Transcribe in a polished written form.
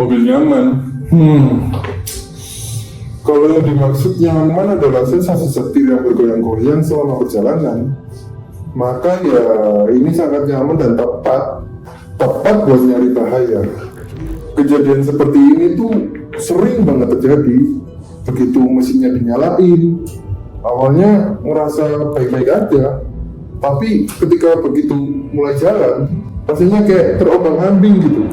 Mobil nyaman. Kalau yang dimaksud nyaman adalah sensasi setir yang bergoyang-goyang selama perjalanan, maka ya ini sangat nyaman dan tepat buat nyari bahaya. Kejadian seperti ini tuh sering banget terjadi. Begitu mesinnya dinyalain, awalnya ngerasa baik-baik aja, tapi ketika begitu mulai jalan, rasanya kayak terombang-ambing gitu.